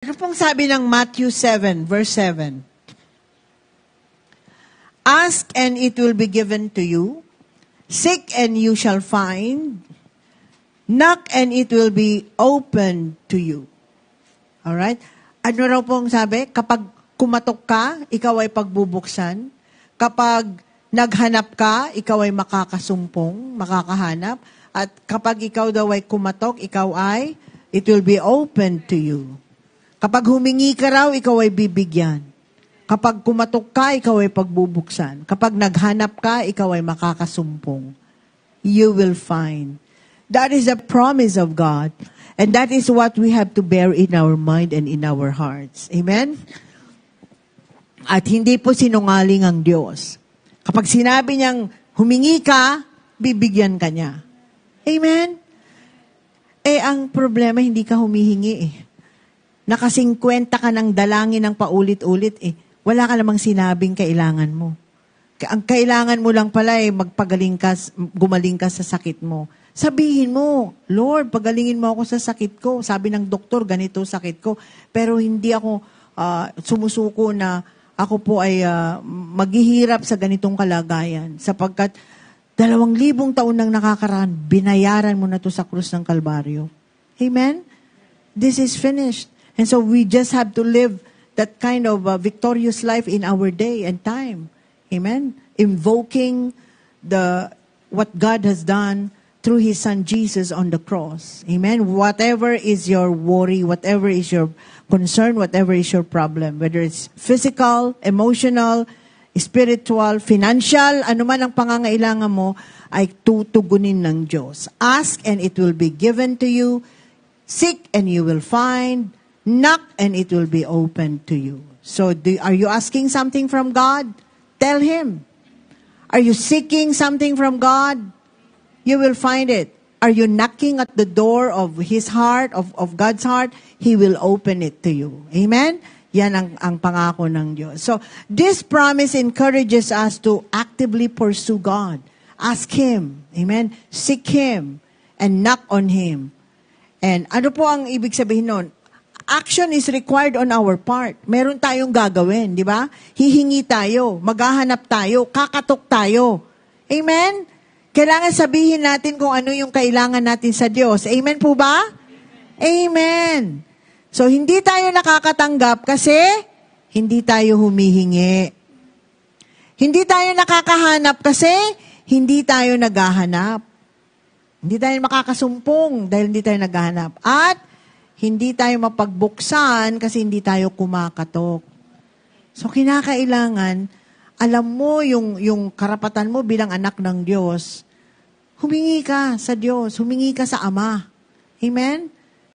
Ano pong sabi ng Matthew 7, verse 7? Ask and it will be given to you. Seek and you shall find. Knock and it will be opened to you. Alright? Ano raw pong sabi? Kapag kumatok ka, ikaw ay pagbubuksan. Kapag naghanap ka, ikaw ay makakasumpong, makakahanap. At kapag ikaw daw ay kumatok, it will be opened to you. Kapag humingi ka raw, ikaw ay bibigyan. Kapag kumatok ka, ikaw ay pagbubuksan. Kapag naghanap ka, ikaw ay makakasumpong. You will find. That is a promise of God. And that is what we have to bear in our mind and in our hearts. Amen? At hindi po sinungaling ang Diyos. Kapag sinabi niyang humingi ka, bibigyan ka niya. Amen? Ang problema, hindi ka humihingi Naka-50 ka ng dalangin ng paulit-ulit Wala ka namang sinabing kailangan mo. Ang kailangan mo lang pala gumaling ka sa sakit mo. Sabihin mo, Lord, pagalingin mo ako sa sakit ko. Sabi ng doktor, ganito sakit ko. Pero hindi ako sumusuko na ako po ay maghihirap sa ganitong kalagayan. Sapagkat 2,000 taon nang nakakaraan, binayaran mo na to sa krus ng Kalbaryo. Amen? This is finished. And so we just have to live that kind of victorious life in our day and time. Amen? Invoking what God has done through His Son Jesus on the cross. Amen? Whatever is your worry, whatever is your concern, whatever is your problem, whether it's physical, emotional, spiritual, financial, ano man ang pangangailangan mo, ay tutugunin ng Diyos. Ask and it will be given to you. Seek and you will find. Knock and it will be open to you. So, are you asking something from God? Tell Him. Are you seeking something from God? You will find it. Are you knocking at the door of His heart, of God's heart? He will open it to you. Amen? Yan ang pangako ng Diyos. So, this promise encourages us to actively pursue God. Ask Him. Amen? Seek Him. And knock on Him. And ano po ang ibig sabihin nun? Action is required on our part. Meron tayong gagawin, di ba? Hihingi tayo, maghahanap tayo, kakatok tayo. Amen? Kailangan sabihin natin kung ano yung kailangan natin sa Diyos. Amen po ba? Amen. So, hindi tayo nakakatanggap kasi hindi tayo humihingi. Hindi tayo nakakahanap kasi hindi tayo naghahanap. Hindi tayo makakasumpong dahil hindi tayo naghahanap. At hindi tayo mapagbuksan kasi hindi tayo kumakatok. So, kinakailangan, alam mo yung karapatan mo bilang anak ng Diyos, humingi ka sa Diyos, humingi ka sa Ama. Amen?